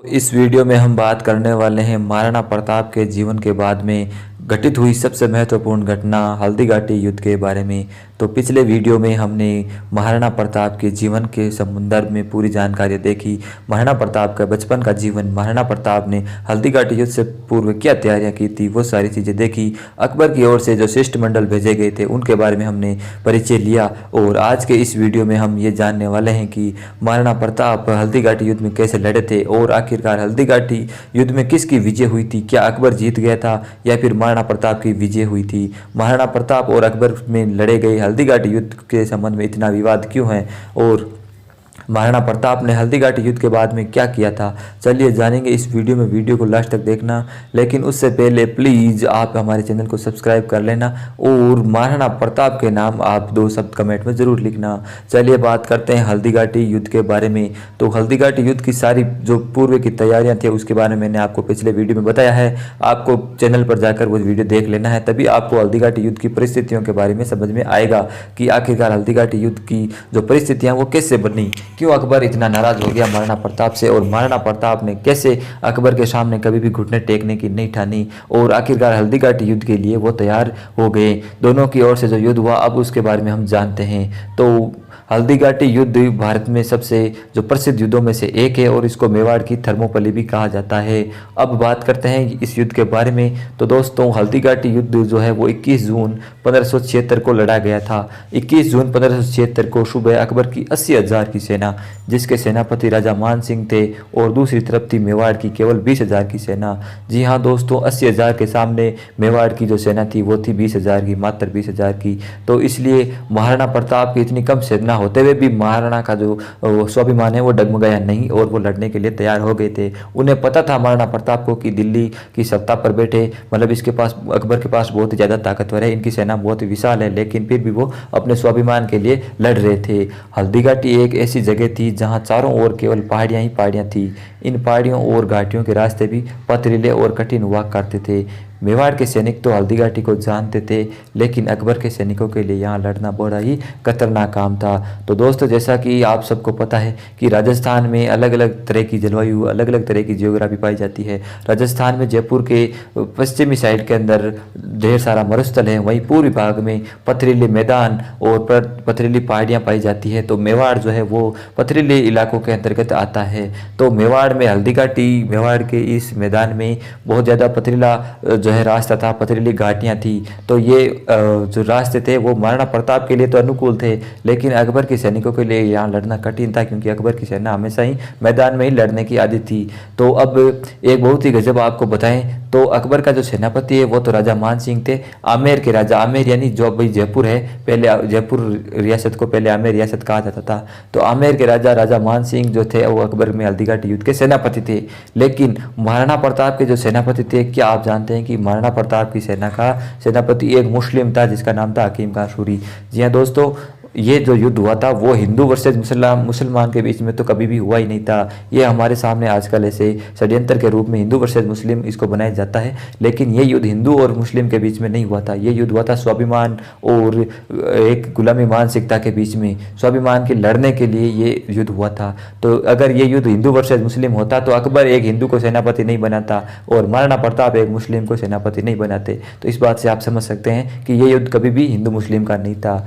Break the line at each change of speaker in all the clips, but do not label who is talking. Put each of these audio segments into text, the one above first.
इस वीडियो में हम बात करने वाले हैं महाराणा प्रताप के जीवन के बाद में घटित हुई सबसे महत्वपूर्ण घटना हल्दीघाटी युद्ध के बारे में। तो पिछले वीडियो में हमने महाराणा प्रताप के जीवन के संदर्भ में पूरी जानकारी देखी। महाराणा प्रताप का बचपन का जीवन, महाराणा प्रताप ने हल्दीघाटी युद्ध से पूर्व क्या तैयारियां की थी, वो सारी चीज़ें देखी। अकबर की ओर से जो शिष्टमंडल भेजे गए थे उनके बारे में हमने परिचय लिया। और आज के इस वीडियो में हम ये जानने वाले हैं कि महाराणा प्रताप हल्दीघाटी युद्ध में कैसे लड़े थे और आखिरकार हल्दीघाटी युद्ध में किसकी विजय हुई थी। क्या अकबर जीत गया था या फिर महाराणा प्रताप की विजय हुई थी। महाराणा प्रताप और अकबर में लड़े गए हल्दीघाटी युद्ध के संबंध में इतना विवाद क्यों है और महाराणा प्रताप ने हल्दीघाटी युद्ध के बाद में क्या किया था, चलिए जानेंगे इस वीडियो में। वीडियो को लास्ट तक देखना, लेकिन उससे पहले प्लीज़ आप हमारे चैनल को सब्सक्राइब कर लेना और महाराणा प्रताप के नाम आप 2 शब्द कमेंट में ज़रूर लिखना। चलिए बात करते हैं हल्दीघाटी युद्ध के बारे में। तो हल्दीघाटी युद्ध की सारी जो पूर्व की तैयारियाँ थी उसके बारे में मैंने आपको पिछले वीडियो में बताया है। आपको चैनल पर जाकर वो वीडियो देख लेना है, तभी आपको हल्दीघाटी युद्ध की परिस्थितियों के बारे में समझ में आएगा कि आखिरकार हल्दीघाटी युद्ध की जो परिस्थितियाँ वो कैसे बनी, क्यों अकबर इतना नाराज हो गया महाराणा प्रताप से और महाराणा प्रताप ने कैसे अकबर के सामने कभी भी घुटने टेकने की नहीं ठानी और आखिरकार हल्दीघाटी युद्ध के लिए वो तैयार हो गए। दोनों की ओर से जो युद्ध हुआ अब उसके बारे में हम जानते हैं। तो हल्दीघाटी युद्ध भारत में सबसे जो प्रसिद्ध युद्धों में से एक है और इसको मेवाड़ की थर्मोपल्ली भी कहा जाता है। अब बात करते हैं इस युद्ध के बारे में। तो दोस्तों हल्दीघाटी युद्ध जो है वो 21 जून 1576 को लड़ा गया था। 21 जून 1576 को सुबह अकबर की 80,000 की सेना, जिसके सेनापति राजा मान सिंह थे, और दूसरी तरफ थी मेवाड़ की केवल 20,000 की सेना। जी हाँ दोस्तों, 80,000 के सामने मेवाड़ की जो सेना थी वो थी 20,000 की, मात्र 20,000 की। तो इसलिए महाराणा प्रताप की इतनी कम सेना होते हुए भी महाराणा का जो स्वाभिमान है वो डगमगाया नहीं और वो लड़ने के लिए तैयार हो गए थे। उन्हें पता था महाराणा प्रताप को कि दिल्ली की सत्ता पर बैठे, मतलब इसके पास, अकबर के पास बहुत ही ज़्यादा ताकतवर है, इनकी सेना बहुत ही विशाल है, लेकिन फिर भी वो अपने स्वाभिमान के लिए लड़ रहे थे। हल्दीघाटी एक ऐसी जगह थी जहाँ चारों ओर केवल पहाड़ियाँ ही पहाड़ियाँ थी। इन पहाड़ियों और घाटियों के रास्ते भी पथरीले और कठिन हुआ करते थे। मेवाड़ के सैनिक तो हल्दीघाटी को जानते थे, लेकिन अकबर के सैनिकों के लिए यहाँ लड़ना बड़ा ही खतरनाक काम था। तो दोस्तों जैसा कि आप सबको पता है कि राजस्थान में अलग अलग तरह की जलवायु, अलग अलग तरह की जियोग्राफी पाई जाती है। राजस्थान में जयपुर के पश्चिमी साइड के अंदर ढेर सारा मरुस्थल है, वहीं पूर्वी भाग में पथरीले मैदान और पथरीली पहाड़ियाँ पाई जाती है। तो मेवाड़ जो है वो पथरीले इलाकों के अंतर्गत आता है। तो मेवाड़ में हल्दीघाटी, मेवाड़ के इस मैदान में बहुत ज़्यादा पथरीला जो है रास्ता था, पथरीली घाटियाँ थी। तो ये जो रास्ते थे वो महाराणा प्रताप के लिए तो अनुकूल थे, लेकिन अकबर के सैनिकों के लिए यहाँ लड़ना कठिन था, क्योंकि अकबर की सेना हमेशा ही मैदान में ही लड़ने की आदत थी। तो अब एक बहुत ही गजब आपको बताएं तो अकबर का जो सेनापति है वो तो राजा मान सिंह थे, आमेर के राजा। आमेर यानी जो भाई जयपुर है, पहले जयपुर रियासत को पहले आमेर रियासत कहा जाता था। तो आमेर के राजा राजा मान सिंह जो थे वो अकबर में हल्दीघाटी युद्ध के सेनापति थे। लेकिन महाराणा प्रताप के जो सेनापति थे, क्या आप जानते हैं कि महाराणा प्रताप की सेना का सेनापति एक मुस्लिम था जिसका नाम था हकीम खां सूरी। जी हाँ दोस्तों, ये जो युद्ध हुआ था वो हिंदू वर्सेज मुसलमान के बीच में तो कभी भी हुआ ही नहीं था। ये हमारे सामने आजकल ऐसे षड्यंत्र के रूप में हिंदू वर्सेज मुस्लिम इसको बनाया जाता है, लेकिन ये युद्ध हिंदू और मुस्लिम के बीच में नहीं हुआ था। ये युद्ध हुआ था स्वाभिमान और एक गुलामी मानसिकता के बीच में, स्वाभिमान के लड़ने के लिए ये युद्ध हुआ था। तो अगर ये युद्ध हिंदू वर्सेज मुस्लिम होता तो अकबर एक हिंदू को सेनापति नहीं बनाता और महाराणा प्रताप एक मुस्लिम को सेनापति नहीं बनाते। तो इस बात से आप समझ सकते हैं कि ये युद्ध कभी भी हिंदू मुस्लिम का नहीं था।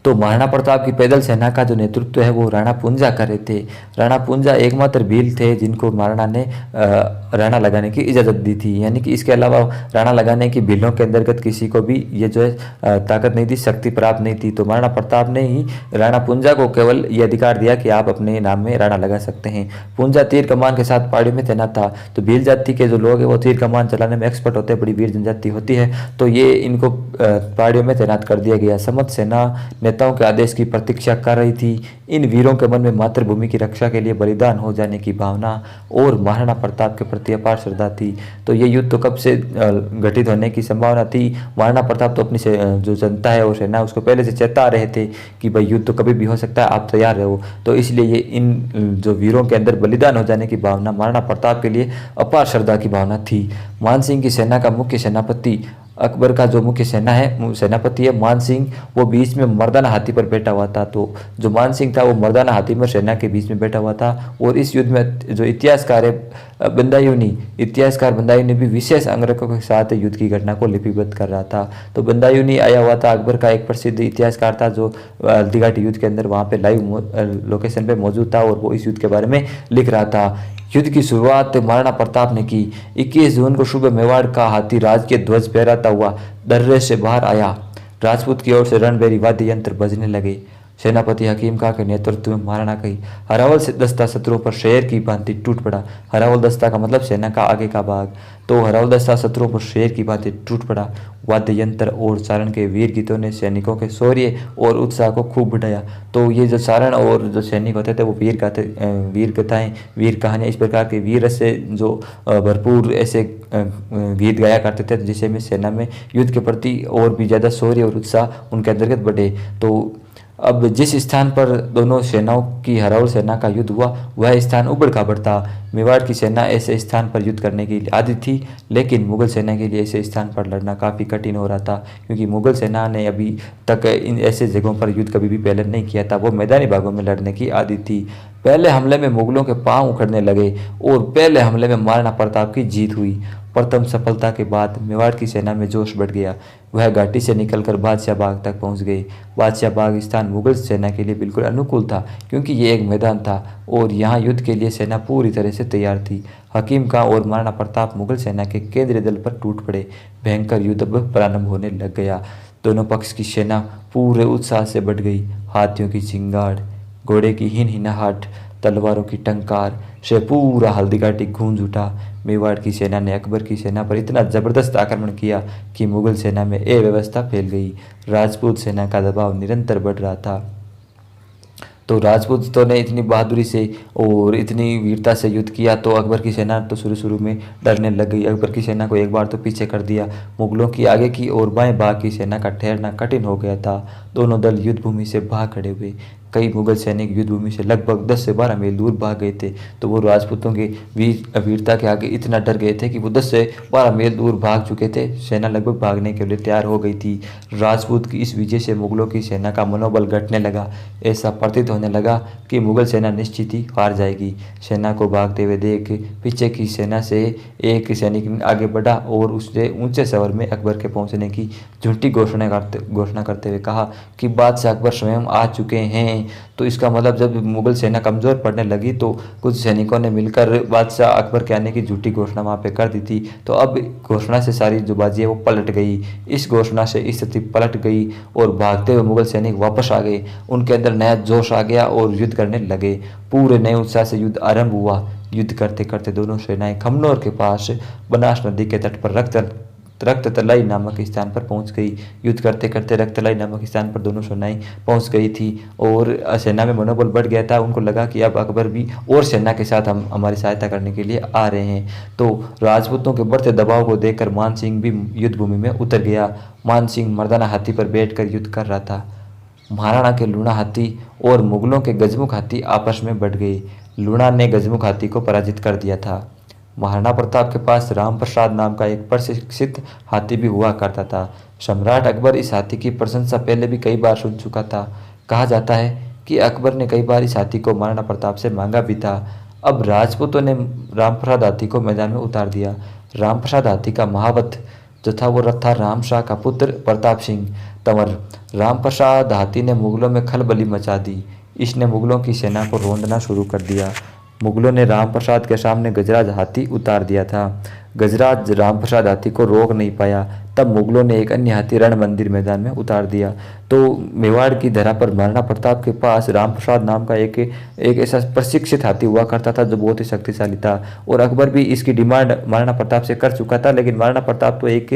तो महाराणा प्रताप की पैदल सेना का जो नेतृत्व है वो राणा पूंजा कर रहे थे। राणा पूंजा एकमात्र भील थे जिनको महाराणा ने राणा लगाने की इजाज़त दी थी, यानी कि इसके अलावा राणा लगाने की भीलों के अंतर्गत किसी को भी ये जो है ताकत नहीं थी, शक्ति प्राप्त नहीं थी। तो महाराणा प्रताप ने ही राणा पूंजा को केवल ये अधिकार दिया कि आप अपने नाम में राणा लगा सकते हैं। पूंजा तीर कमान के साथ पहाड़ी में तैनात था। तो भील जाति के जो लोग हैं वो तीर कमान चलाने में एक्सपर्ट होते हैं, बड़ी वीर जनजाति होती है, तो ये इनको पहाड़ियों में तैनात कर दिया गया। समस्त सेना नेताओं के आदेश की प्रतीक्षा कर रही थी। इन वीरों के मन में मातृभूमि की रक्षा के लिए बलिदान हो जाने की भावना और महाराणा प्रताप के प्रति अपार श्रद्धा थी। तो ये युद्ध तो कब से घटित होने की संभावना थी। महाराणा प्रताप तो अपनी जो जनता है और सेना उसको पहले से चेता रहे थे कि भाई युद्ध तो कभी भी हो सकता है, आप तैयार रहो। तो इसलिए ये इन जो वीरों के अंदर बलिदान हो जाने की भावना महाराणा प्रताप के लिए अपार श्रद्धा की भावना थी। मान सिंह की सेना का मुख्य सेनापति अकबर का जो मुख्य सेनापति है मान सिंह, वो बीच में मर्दाना हाथी पर बैठा हुआ था। तो जो मान सिंह था वो मर्दाना हाथी में सेना के बीच में बैठा हुआ था। और इस युद्ध में जो इतिहासकार है बंदायूनी भी विशेष अंगरखों के साथ युद्ध की घटना को लिपिबद्ध कर रहा था। तो बंदायूनी आया हुआ था, अकबर का एक प्रसिद्ध इतिहासकार था जो हल्दीघाटी युद्ध के अंदर वहाँ पे लाइव लोकेशन पे मौजूद था और वो इस युद्ध के बारे में लिख रहा था। युद्ध की शुरुआत महाराणा प्रताप ने की। 21 जून को सुबह मेवाड़ का हाथी राजकीय ध्वज फहराता हुआ दर्रे से बाहर आया। राजपूत की ओर से रणबेरी वाद्य यंत्र बजने लगे। सेनापति हकीम खां के नेतृत्व में महाराणा का हरावल से दस्ता शत्रुओं पर शेर की भांति टूट पड़ा। हरावल दस्ता का मतलब सेना का आगे का भाग। तो हरावल दस्ता शत्रुओं पर शेर की भांति टूट पड़ा। वाद्य यंत्र और सारण के वीर गीतों ने सैनिकों के शौर्य और उत्साह को खूब बढ़ाया। तो ये जो सारण और जो सैनिक होते थे वो वीर कथाएं, वीर कहानियाँ, इस प्रकार के वीर से जो भरपूर ऐसे गीत गाया करते थे जिससे में सेना में युद्ध के प्रति और भी ज़्यादा शौर्य और उत्साह उनके अंतर्गत बढ़े। तो अब जिस स्थान पर दोनों सेनाओं की हरावल सेना का युद्ध हुआ वह स्थान उबड़ खाबड़ था। मेवाड़ की सेना ऐसे स्थान पर युद्ध करने के लिए आदि थी, लेकिन मुगल सेना के लिए ऐसे स्थान पर लड़ना काफ़ी कठिन हो रहा था, क्योंकि मुगल सेना ने अभी तक इन ऐसे जगहों पर युद्ध कभी भी पहले नहीं किया था। वो मैदानी भागों में लड़ने की आदि थी। पहले हमले में मुगलों के पांव उखड़ने लगे और पहले हमले में महाराणा प्रताप की जीत हुई। प्रथम सफलता के बाद मेवाड़ की सेना में जोश बढ़ गया। वह घाटी से निकलकर बादशाह बाग तक पहुंच गए। बादशाह बाग स्थान मुगल सेना के लिए बिल्कुल अनुकूल था, क्योंकि ये एक मैदान था और यहाँ युद्ध के लिए सेना पूरी तरह से तैयार थी। हकीम खां और महाराणा प्रताप मुगल सेना के केंद्रीय दल पर टूट पड़े। भयंकर युद्ध अब प्रारंभ होने लग गया। दोनों पक्ष की सेना पूरे उत्साह से बढ़ गई। हाथियों की चिंगाड़, घोड़े की हिनहिनाहट, तलवारों की टंकार से पूरा हल्दीघाटी गूंज उठा। मेवाड़ की सेना ने अकबर की सेना पर इतना जबरदस्त आक्रमण किया कि मुगल सेना में अव्यवस्था फैल गई। राजपूत सेना का दबाव निरंतर बढ़ रहा था। तो राजपूतों ने इतनी बहादुरी से और इतनी वीरता से युद्ध किया तो अकबर की सेना तो शुरू में डरने लग गई। अकबर की सेना को एक बार तो पीछे कर दिया। मुगलों की आगे की और बाएं भाग की सेना का ठहरना कठिन हो गया था। दोनों दल युद्ध भूमि से भाग खड़े हुए। कई मुगल सैनिक युद्ध भूमि से लगभग 10 से 12 मील दूर भाग गए थे। तो वो राजपूतों के वीरता के आगे इतना डर गए थे कि वो 10 से 12 मील दूर भाग चुके थे। सेना लगभग भागने के लिए तैयार हो गई थी। राजपूत की इस विजय से मुगलों की सेना का मनोबल घटने लगा। ऐसा प्रतीत होने लगा कि मुगल सेना निश्चित ही हार जाएगी। सेना को भागते हुए देख पीछे की सेना से एक सैनिक आगे बढ़ा और उसने ऊंचे शहर में अकबर के पहुंचने की झूठी घोषणा करते हुए कहा कि बादशाह अकबर स्वयं आ चुके हैं। तो इसका मतलब जब मुगल सेना कमज़ोर पड़ने लगी तो कुछ सैनिकों ने मिलकर बादशाह अकबर के आने की झूठी घोषणा वहाँ पे कर दी थी। तो अब घोषणा से सारी जो बाजी है वो पलट गई। इस घोषणा से स्थिति पलट गई और भागते हुए मुगल सैनिक वापस आ गए। उनके अंदर नया जोश आ गया और युद्ध करने लगे। पूरे नए उत्साह से युद्ध आरंभ हुआ। युद्ध करते करते दोनों सेनाएं खमनोर के पास बनास नदी के तट पर रक्ततलाई नामक स्थान पर पहुंच गई। युद्ध करते करते रक्ततलाई नामक स्थान पर दोनों सेनाएं पहुंच गई थी और सेना में मनोबल बढ़ गया था। उनको लगा कि अब अकबर भी और सेना के साथ हम हमारी सहायता करने के लिए आ रहे हैं। तो राजपूतों के बढ़ते दबाव को देखकर मान सिंह भी युद्ध भूमि में उतर गया। मान सिंह मर्दाना हाथी पर बैठकर युद्ध कर रहा था। महाराणा के लूणा हाथी और मुगलों के गजमुख हाथी आपस में बढ़ गए। लूणा ने गजमुख हाथी को पराजित कर दिया था। महाराणा प्रताप के पास राम प्रसाद नाम का एक प्रशिक्षित हाथी भी हुआ करता था। सम्राट अकबर इस हाथी की प्रशंसा पहले भी कई बार सुन चुका था। कहा जाता है कि अकबर ने कई बार इस हाथी को महाराणा प्रताप से मांगा भी था। अब राजपूतों ने राम प्रसाद हाथी को मैदान में उतार दिया। राम प्रसाद हाथी का महावत जो था वो था राम शाह का पुत्र प्रताप सिंह तंवर। राम प्रसाद हाथी ने मुगलों में खलबली मचा दी। इसने मुगलों की सेना को रौंदना शुरू कर दिया। मुगलों ने राम प्रसाद के सामने गजराज हाथी उतार दिया था। गजराज राम प्रसाद हाथी को रोक नहीं पाया। तब मुगलों ने एक अन्य हाथी रण मंदिर मैदान में उतार दिया। तो मेवाड़ की धरा पर महाराणा प्रताप के पास राम प्रसाद नाम का एक ऐसा प्रशिक्षित हाथी हुआ करता था जो बहुत ही शक्तिशाली था और अकबर भी इसकी डिमांड महाराणा प्रताप से कर चुका था। लेकिन महाराणा प्रताप तो एक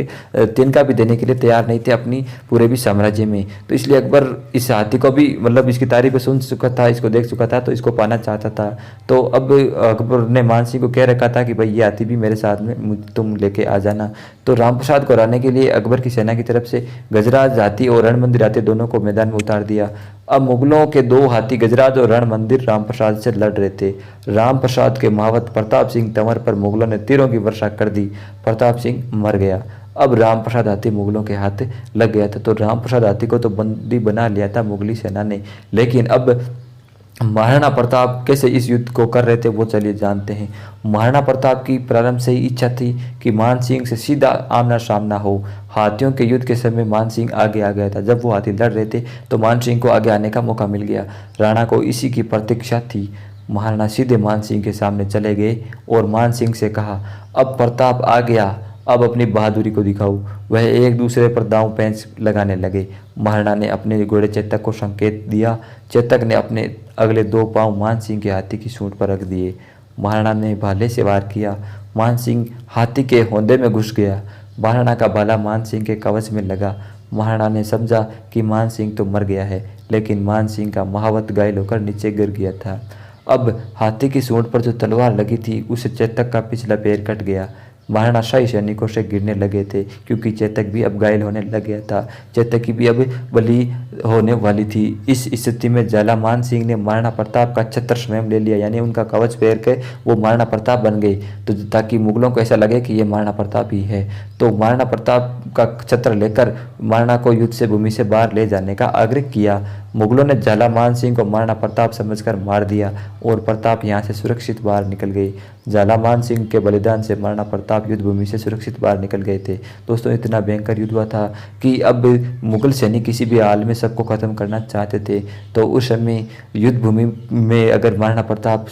तिनका भी देने के लिए तैयार नहीं थे अपनी पूरे भी साम्राज्य में। तो इसलिए अकबर इस हाथी को भी मतलब इसकी तारीफ सुन चुका था, इसको देख चुका था, तो इसको पाना चाहता था। तो अब अकबर ने मान सिंह को कह रखा था कि भाई ये हाथी भी मेरे साथ में तुम लेके आ जाना। तो राम प्रसाद को हराने के लिए अकबर की सेना की तरफ से गजराज हाथी और रण मंदिर हाथी दोनों को मैदान में उतार दिया। अब मुगलों के दो हाथी गजराज और रण मंदिर राम प्रसाद से लड़ रहे थे। राम प्रसाद के महावत प्रताप सिंह तंवर पर मुगलों ने तीरों की वर्षा कर दी। प्रताप सिंह मर गया। अब राम प्रसाद हाथी मुगलों के हाथ लग गया था। तो राम प्रसाद हाथी को तो बंदी बना लिया था मुगली सेना ने, लेकिन अब महाराणा प्रताप कैसे इस युद्ध को कर रहे थे वो चलिए जानते हैं। महाराणा प्रताप की प्रारंभ से ही इच्छा थी कि मान सिंह से सीधा आमना सामना हो। हाथियों के युद्ध के समय मान सिंह आगे आ गया था। जब वो हाथी लड़ रहे थे तो मान सिंह को आगे आने का मौका मिल गया। राणा को इसी की प्रतीक्षा थी। महाराणा सीधे मान सिंह के सामने चले गए और मान सिंह से कहा, अब प्रताप आ गया, अब अपनी बहादुरी को दिखाओ। वह एक दूसरे पर दांव पैंच लगाने लगे। महाराणा ने अपने घोड़े चेतक को संकेत दिया। चेतक ने अपने अगले 2 पांव मान सिंह के हाथी की सूंड पर रख दिए। महाराणा ने भाले से वार किया। मान सिंह हाथी के होंदे में घुस गया। महाराणा का भाला मान सिंह के कवच में लगा। महाराणा ने समझा कि मान सिंह तो मर गया है, लेकिन मान सिंह का महावत घायल होकर नीचे गिर गया था। अब हाथी की सूंड पर जो तलवार लगी थी उससे चेतक का पिछला पैर कट गया। महाराणा शाही सैनिकों से गिरने लगे थे, क्योंकि चेतक भी अब घायल होने लग गया था। चेतक की भी अब बलि होने वाली थी। इस स्थिति में ज्वाला मान सिंह ने महाराणा प्रताप का छत्र स्वयं ले लिया, यानी उनका कवच पहन के वो महाराणा प्रताप बन गए, तो ताकि मुगलों को ऐसा लगे कि ये महाराणा प्रताप ही है। तो महाराणा प्रताप का छत्र लेकर महाराणा को युद्ध से भूमि से बाहर ले जाने का आग्रह किया। मुगलों ने ज्वाला मान सिंह को महाराणा प्रताप समझकर मार दिया और प्रताप यहाँ से सुरक्षित बाहर निकल गए। ज्वाला मान सिंह के बलिदान से महाराणा प्रताप युद्ध भूमि से सुरक्षित बाहर निकल गए थे। दोस्तों, इतना भयंकर युद्ध हुआ था कि अब मुगल सैनिक किसी भी हाल में सबको खत्म करना चाहते थे। तो उस समय युद्ध भूमि में अगर महाराणा प्रताप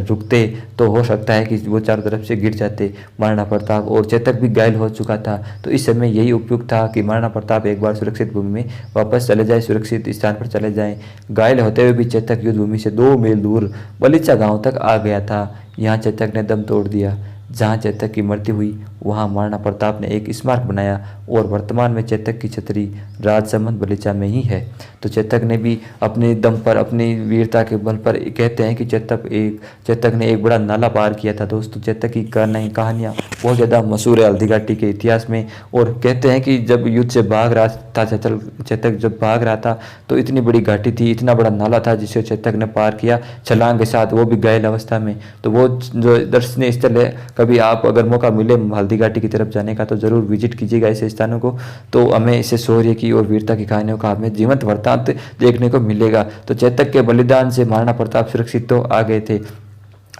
रुकते तो हो सकता है कि वो चारों तरफ से गिर जाते महाराणा प्रताप, और चेतक भी घायल हो चुका था। तो इस समय यही उपयुक्त था कि महाराणा प्रताप एक बार सुरक्षित भूमि में वापस चले जाए, सुरक्षित स्थान पर चले जाएं। घायल होते हुए भी चेतक युद्ध भूमि से 2 मील दूर बलीचा गांव तक आ गया था। यहाँ चेतक ने दम तोड़ दिया। जहाँ चेतक की मृत्यु हुई वहाँ महाराणा प्रताप ने एक स्मारक बनाया और वर्तमान में चेतक की छतरी राजसमंद बलीचा में ही है। तो चेतक ने भी अपने दम पर, अपनी वीरता के बल पर, कहते हैं कि चेतक ने एक बड़ा नाला पार किया था। दोस्तों, चेतक की कहानियाँ बहुत ज़्यादा मशहूर है हल्दी घाटी के इतिहास में। और कहते हैं कि जब युद्ध से भाग रहा था चेतक जब भाग रहा था तो इतनी बड़ी घाटी थी, इतना बड़ा नाला था जिसे चेतक ने पार किया छलांग के साथ, वो भी घायल अवस्था में। तो वो जो दर्शनीय स्थल है, कभी आप अगर मौका मिले हल्दी घाटी की तरफ जाने का तो ज़रूर विजिट कीजिएगा ऐसे स्थानों को। तो हमें इससे शौर्य की और वीरता की कहानियों का हमें जीवंत वृत्तांत देखने को मिलेगा। तो चेतक के बलिदान से महाराणा प्रताप सुरक्षित तो आ गए थे।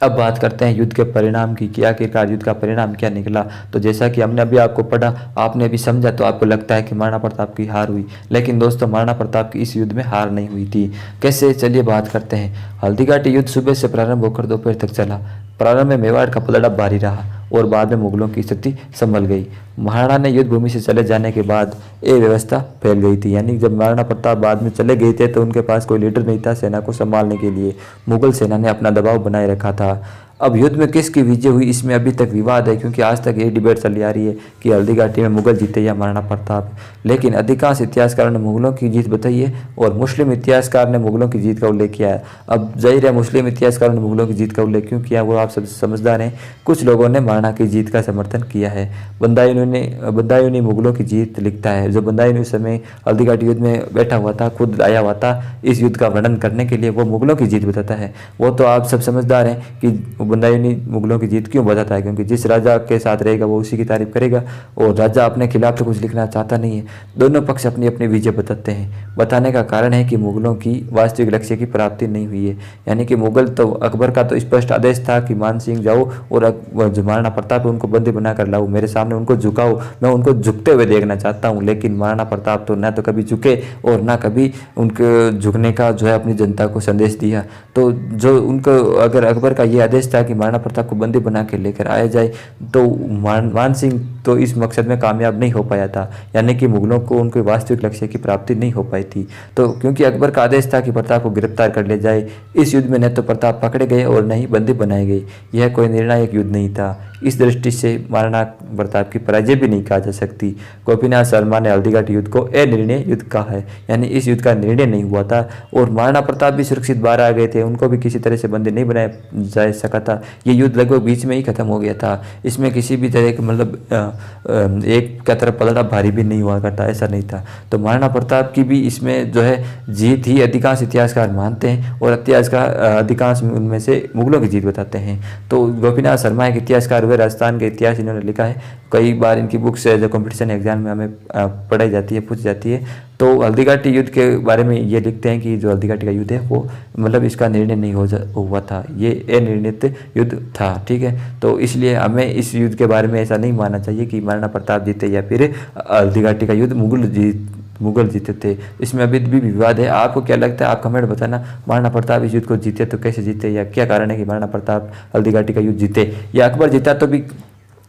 अब बात करते हैं युद्ध के परिणाम की कि आखिरकार युद्ध का परिणाम क्या निकला। तो जैसा कि हमने अभी आपको पढ़ा, आपने भी समझा, तो आपको लगता है कि महाराणा प्रताप की हार हुई। लेकिन दोस्तों, महाराणा प्रताप की इस युद्ध में हार नहीं हुई थी। कैसे, चलिए बात करते हैं। हल्दी घाटी युद्ध सुबह से प्रारंभ होकर दोपहर तक चला। प्रारंभ में मेवाड़ का पलड़ा भारी रहा और बाद में मुगलों की स्थिति संभल गई। महाराणा ने युद्ध भूमि से चले जाने के बाद अव्यवस्था फैल गई थी, यानी जब महाराणा प्रताप बाद में चले गए थे तो उनके पास कोई लीडर नहीं था सेना को संभालने के लिए। मुगल सेना ने अपना दबाव बनाए रखा था। अब युद्ध में किसकी विजय हुई, इसमें अभी तक विवाद है, क्योंकि आज तक ये डिबेट चली आ रही है कि हल्दी घाटी में मुगल जीते या महाराणा प्रताप। लेकिन अधिकांश इतिहासकारों ने मुगलों की जीत बताई है और मुस्लिम इतिहासकार ने मुगलों की जीत का उल्लेख किया है। अब जाहिर है मुस्लिम इतिहासकारों ने मुगलों की जीत का उल्लेख क्यों किया, वो आप सब समझदार हैं। कुछ लोगों ने महाराणा की जीत का समर्थन किया है। बदायूनी मुगलों की जीत लिखता है। जो बदायूनी उस समय हल्दी घाटी युद्ध में बैठा हुआ था, खुद आया हुआ था इस युद्ध का वर्णन करने के लिए, वो मुगलों की जीत बताता है। वो तो आप सब समझदार हैं कि बदायूनी मुगलों की जीत क्यों बताता है, क्योंकि जिस राजा के साथ रहेगा वो उसी की तारीफ करेगा और राजा अपने खिलाफ तो कुछ लिखना चाहता नहीं है। दोनों पक्ष अपनी अपनी विजय बताते हैं। बताने का कारण है कि मुगलों की वास्तविक लक्ष्य की प्राप्ति नहीं हुई है, यानी कि मुगल तो, अकबर का तो स्पष्ट आदेश था कि मान सिंह जाओ और जो महाराणा प्रताप उनको बंदी बनाकर लाओ, मेरे सामने उनको झुकाओ, मैं उनको झुकते हुए देखना चाहता हूँ। लेकिन महाराणा प्रताप तो न तो कभी झुके और ना कभी उनके झुकने का जो है अपनी जनता को संदेश दिया। तो जो उनको, अगर अकबर का ये आदेश था कि महाराणा प्रताप को बंदी बना के लेकर आया जाए, तो मान सिंह तो इस मकसद में कामयाब नहीं हो पाया था, यानी कि मुगलों को उनके वास्तविक लक्ष्य की प्राप्ति नहीं हो पाई थी। तो क्योंकि अकबर का आदेश था कि प्रताप को गिरफ्तार कर ले जाए, इस युद्ध में न तो प्रताप पकड़े गए और न ही बंदी बनाए गए। यह कोई निर्णायक युद्ध नहीं था। इस दृष्टि से महाराणा प्रताप की पराजय भी नहीं कहा जा सकती। गोपीनाथ शर्मा ने हल्दी घाटी युद्ध को अनिर्णय युद्ध कहा है, यानी इस युद्ध का निर्णय नहीं हुआ था और महाराणा प्रताप भी सुरक्षित बाहर आ गए थे, उनको भी किसी तरह से बंदी नहीं बनाया जा सका था। ये युद्ध लगभग बीच में ही खत्म हो गया था। इसमें किसी भी तरह के मतलब एक क्या तरफ पलड़ा भारी भी नहीं हुआ करता, ऐसा नहीं था। तो महाराणा प्रताप की भी इसमें जो है जीत ही अधिकांश इतिहासकार मानते हैं, और इतिहासकार अधिकांश उनमें से मुगलों की जीत बताते हैं। तो गोपीनाथ शर्मा एक इतिहासकार हुए, राजस्थान के इतिहास इन्होंने लिखा है। कई बार इनकी बुक्स जो कंपटीशन एग्जाम में हमें पढ़ाई जाती है, पूछी जाती है। तो हल्दीघाटी युद्ध के बारे में ये लिखते हैं कि जो हल्दीघाटी का युद्ध है वो मतलब इसका निर्णय नहीं हुआ था, ये अनिर्णित युद्ध था, ठीक है। तो इसलिए हमें इस युद्ध के बारे में ऐसा नहीं मानना चाहिए कि महाराणा प्रताप जीते या फिर हल्दीघाटी का युद्ध मुगल जीते थे। इसमें अभी भी विवाद है। आपको क्या लगता है, आप कमेंट बताना। महाराणा प्रताप इस युद्ध को जीते तो कैसे जीते, या क्या कारण है कि महाराणा प्रताप हल्दीघाटी का युद्ध जीते, या अकबर जीता तो भी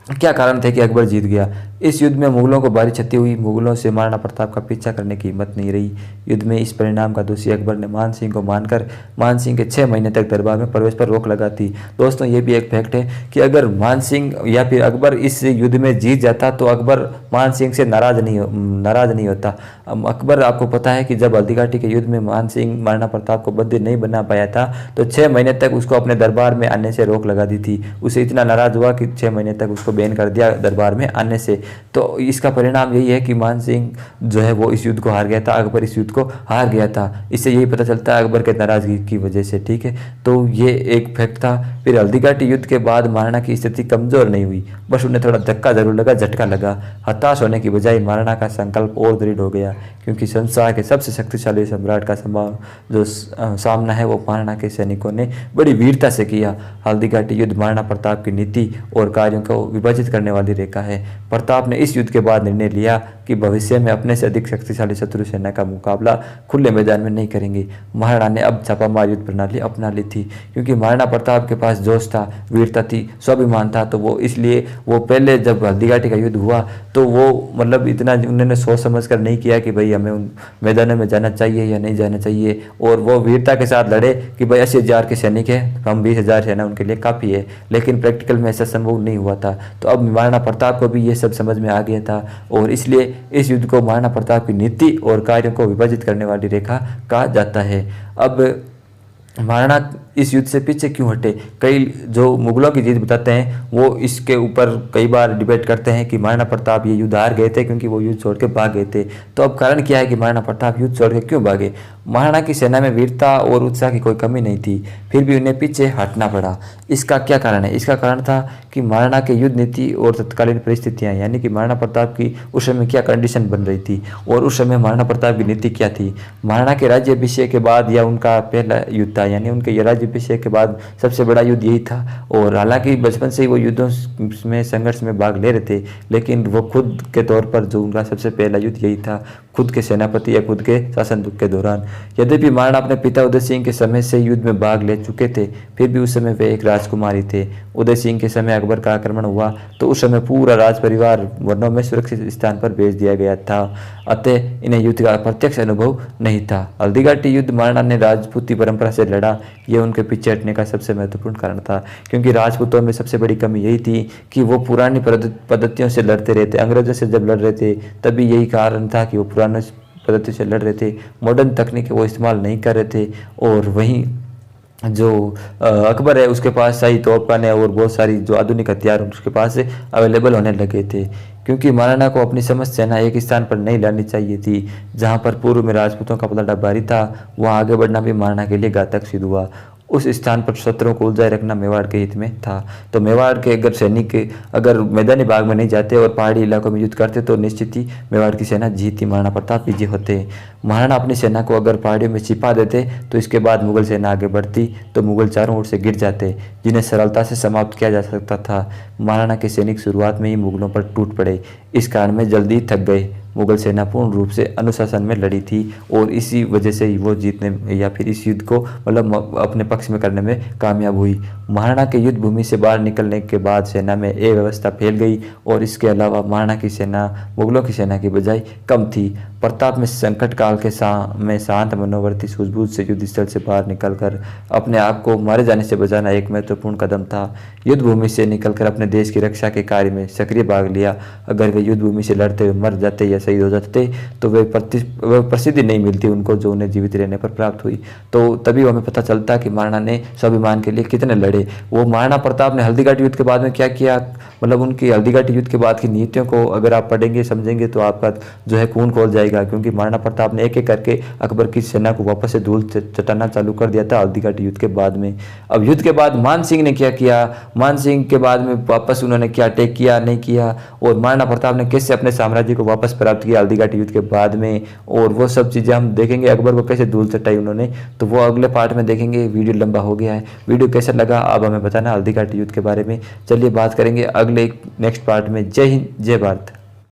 क्या कारण थे कि अकबर जीत गया। इस युद्ध में मुगलों को भारी क्षति हुई। मुगलों से महाराणा प्रताप का पीछा करने की हिम्मत नहीं रही। युद्ध में इस परिणाम का दोषी अकबर ने मान सिंह को मानकर मान सिंह के 6 महीने तक दरबार में प्रवेश पर रोक लगा दी। दोस्तों, ये भी एक फैक्ट है कि अगर मान सिंह या फिर अकबर इस युद्ध में जीत जाता तो अकबर मान सिंह से नाराज नहीं होता। अकबर, आपको पता है कि जब हल्दीघाटी के युद्ध में मान सिंह महाराणा प्रताप को बंदी नहीं बना पाया था तो 6 महीने तक उसको अपने दरबार में आने से रोक लगा दी थी। उसे इतना नाराज हुआ कि 6 महीने तक उसको बैन कर दिया दरबार में आने से। तो इसका परिणाम यही है कि मान सिंह जो है वो इस युद्ध को हार गया था, अकबर इस युद्ध को हार गया था। इससे यही पता चलता है अकबर के नाराजगी की वजह से, ठीक है। तो ये एक फैक्ट था। फिर हल्दीघाटी युद्ध के बाद महाराणा की स्थिति कमजोर नहीं हुई, बस उन्हें थोड़ा धक्का जरूर लगा, झटका लगा। हताश होने की बजाय महाराणा का संकल्प और दृढ़ हो गया, क्योंकि संसार के सबसे शक्तिशाली सम्राट का सामना है वो महाराणा के सैनिकों ने बड़ी वीरता से किया। हल्दीघाटी युद्ध महाराणा प्रताप की नीति और कार्यों को विभाजित करने वाली रेखा है। प्रताप ने इस युद्ध के बाद निर्णय लिया कि भविष्य में अपने से अधिक शक्तिशाली शत्रु सेना का मुकाबला खुले मैदान में नहीं करेंगे। महाराणा ने अब छापामार युद्ध प्रणाली अपना ली थी, क्योंकि महाराणा प्रताप के पास जोश था, वीरता थी, स्वाभिमान था। तो वो इसलिए वो पहले जब हल्दीघाटी का युद्ध हुआ तो वो मतलब इतना उन्होंने सोच समझ कर नहीं किया कि भाई हमें उन मैदानों में जाना चाहिए या नहीं जाना चाहिए, और वो वीरता के साथ लड़े कि भाई 80,000 के सैनिक है, हम 20,000 सेना उनके लिए काफ़ी है। लेकिन प्रैक्टिकल में ऐसा संभव नहीं हुआ था। तो अब महाराणा प्रताप को भी ये सब समझ में आ गया था, और इसलिए इस युद्ध को महाराणा प्रताप की नीति और कार्यों को विभाजित करने वाली रेखा कहा जाता है। अब महाराणा इस युद्ध से पीछे क्यों हटे? कई जो मुगलों की जीत बताते हैं वो इसके ऊपर कई बार डिबेट करते हैं कि महाराणा प्रताप ये युद्ध हार गए थे क्योंकि वो युद्ध छोड़ के भाग गए थे। तो अब कारण क्या है कि महाराणा प्रताप युद्ध छोड़ के क्यों भागे? महाराणा की सेना में वीरता और उत्साह की कोई कमी नहीं थी, फिर भी उन्हें पीछे हटना पड़ा। इसका क्या कारण है? इसका कारण था कि महाराणा के युद्ध नीति और तत्कालीन परिस्थितियाँ, यानी कि महाराणा प्रताप की उस समय क्या कंडीशन बन रही थी और उस समय महाराणा प्रताप की नीति क्या थी। महाराणा के राज्याभिषेक के बाद या उनका पहला युद्ध था, यानी उनके राज्याभिषेक के बाद सबसे बड़ा युद्ध यही था। और हालांकि बचपन से ही वो युद्धों में संघर्ष में भाग ले रहे थे, लेकिन वो खुद के तौर पर जो उनका सबसे पहला युद्ध यही था, खुद के सेनापति या खुद के शासन के दौरान। यद्यपि महाराणा अपने पिता उदय सिंह के समय से युद्ध में भाग ले चुके थे, फिर भी उस समय वे एक राजकुमारी थे। उदय सिंह के समय अकबर का आक्रमण हुआ तो उस समय पूरा राज परिवार वनों में सुरक्षित स्थान पर भेज दिया गया था, अतः इन्हें युद्ध का प्रत्यक्ष अनुभव नहीं था। हल्दीघाटी युद्ध महाराणा ने राजपूती परंपरा से लड़ा, यह उनके पीछे हटने का सबसे महत्वपूर्ण कारण था, क्योंकि राजपूतों में सबसे बड़ी कमी यही थी कि वो पुरानी पद्धतियों से लड़ते रहते। अंग्रेजों से जब लड़ रहे थे तभी यही कारण था कि वो पुराने पद्धति से लड़ रहे थे, मॉडर्न तकनीक वो इस्तेमाल नहीं कर रहे थे। और वहीं जो अकबर है उसके पास शाही तोपखाने और बहुत सारी जो आधुनिक हथियार उसके पास अवेलेबल होने लगे थे, क्योंकि महाराणा को अपनी समस्त सेना एक स्थान पर नहीं लानी चाहिए थी। जहां पर पूर्व में राजपूतों का पलड़ा भारी था, वहां आगे बढ़ना भी महाराणा के लिए घातक सिद्ध हुआ। उस स्थान पर शत्रुओं को उलझाए रखना मेवाड़ के हित में था। तो मेवाड़ के अगर सैनिक अगर मैदानी भाग में नहीं जाते और पहाड़ी इलाकों में युद्ध करते तो निश्चित ही मेवाड़ की सेना जीती, महाराणा प्रताप विजय होते। महाराणा अपनी सेना को अगर पहाड़ियों में छिपा देते तो इसके बाद मुगल सेना आगे बढ़ती तो मुगल चारों ओर से गिर जाते, जिन्हें सरलता से समाप्त किया जा सकता था। महाराणा के सैनिक शुरुआत में ही मुगलों पर टूट पड़े, इस कारण में जल्दी थक गए। मुगल सेना पूर्ण रूप से अनुशासन में लड़ी थी और इसी वजह से ही वो जीतने या फिर इस युद्ध को मतलब अपने पक्ष में करने में कामयाब हुई। महाराणा के युद्ध भूमि से बाहर निकलने के बाद सेना में अव्यवस्था फैल गई और इसके अलावा महाराणा की सेना मुगलों की सेना की बजाय कम थी। प्रताप में संकट काल के में शांत मनोवर्ती सूझबूझ से युद्ध स्थल से बाहर निकलकर अपने आप को मारे जाने से बचाना एक महत्वपूर्ण कदम था। युद्ध भूमि से निकलकर अपने देश की रक्षा के कार्य में सक्रिय भाग लिया। अगर वे युद्ध भूमि से लड़ते हुए मर जाते या शहीद हो जाते तो वे प्रसिद्धि नहीं मिलती उनको जो उन्हें जीवित रहने पर प्राप्त हुई। तो तभी हमें पता चलता कि महाराणा ने स्वाभिमान के लिए कितने लड़े। वो महाराणा प्रताप ने हल्दीघाटी युद्ध के बाद में क्या किया, मतलब उनकी हल्दीघाटी युद्ध के बाद की नीतियों को अगर आप पढ़ेंगे समझेंगे तो आपका जो है खून खोल जाएगा, क्योंकि महाराणा प्रताप ने एक एक करके अकबर की सेना को वापस से धूल चटाना चालू कर दिया था हल्दीघाटी युद्ध के बाद में। अब युद्ध के बाद मान सिंह ने क्या किया, मान सिंह के बाद में वापस उन्होंने क्या अटैक किया नहीं किया, और महाराणा प्रताप ने कैसे अपने साम्राज्य को वापस प्राप्त किया हल्दीघाटी युद्ध के बाद में, और वो सब चीज़ें हम देखेंगे, अकबर को कैसे धूल चटाई उन्होंने, तो वो अगले पार्ट में देखेंगे। वीडियो लंबा हो गया है, वीडियो कैसा लगा आप हमें बताना हल्दीघाटी युद्ध के बारे में। चलिए बात करेंगे अगले नेक्स्ट पार्ट में। जय हिंद, जय भारत।